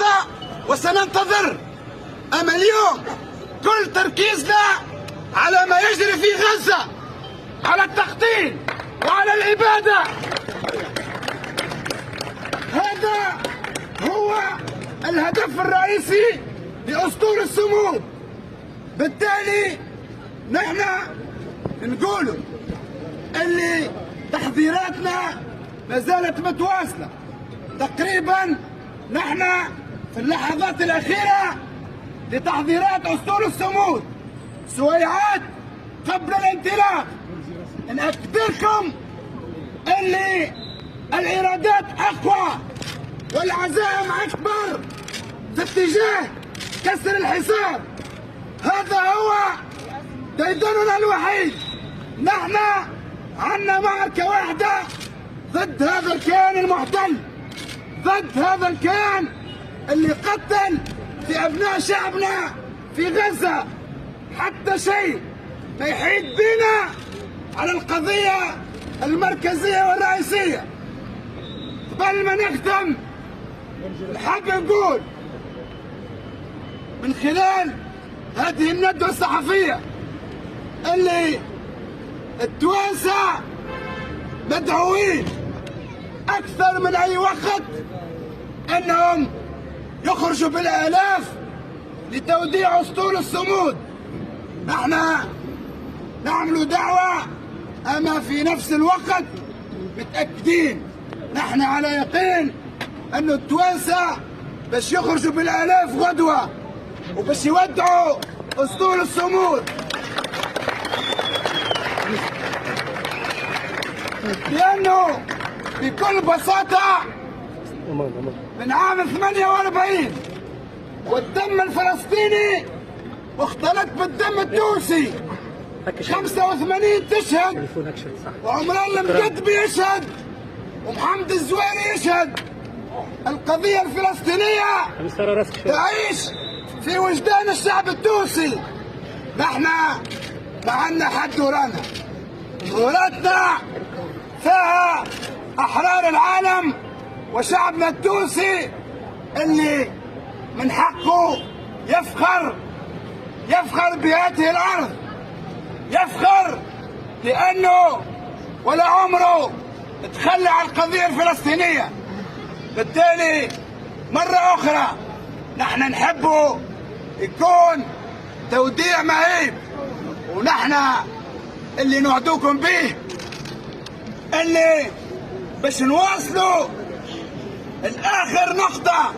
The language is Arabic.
غزة وسننتظر. أما اليوم كل تركيزنا على ما يجري في غزة، على التقتيل وعلى الإبادة. هذا هو الهدف الرئيسي لأسطول الصمود. بالتالي نحن نقول اللي تحذيراتنا ما زالت متواصلة. تقريبا نحن في اللحظات الأخيرة لتحضيرات أسطول الصمود، سويعات قبل الانطلاق. نأكد لكم اللي الإرادات أقوى والعزائم أكبر في اتجاه كسر الحصار. هذا هو ديدننا الوحيد. نحن عنا معركة واحدة ضد هذا الكيان المحتل، ضد هذا الكيان اللي قتل في أبناء شعبنا في غزة. حتى شيء ما يحيد بنا على القضية المركزية والرئيسية. قبل ما نختم نحب نقول من خلال هذه الندوة الصحفية اللي التوانسة مدعوين أكثر من أي وقت أنهم يخرجوا بالآلاف لتوديع أسطول الصمود. نحن نعمل دعوة، أما في نفس الوقت متأكدين نحن على يقين أن التوانسة باش يخرجوا بالآلاف غدوة وباش يودعوا أسطول الصمود. لأنه بكل بساطة من عام 48 والدم الفلسطيني واختلط بالدم التونسي. 85 تشهد، وعمران المكتبي يشهد، ومحمد الزويري يشهد. القضية الفلسطينية تعيش في وجدان الشعب التونسي. نحن ما عندنا حد ورانا، ثورتنا فيها أحرار العالم وشعبنا التونسي اللي من حقه يفخر بهذه الأرض، يفخر لأنه ولا عمره تخلى عن القضية الفلسطينية. بالتالي مرة أخرى نحن نحبه يكون توديع مهيب، ونحن اللي نوعدوكم به اللي باش نواصلوا الآخر نقطة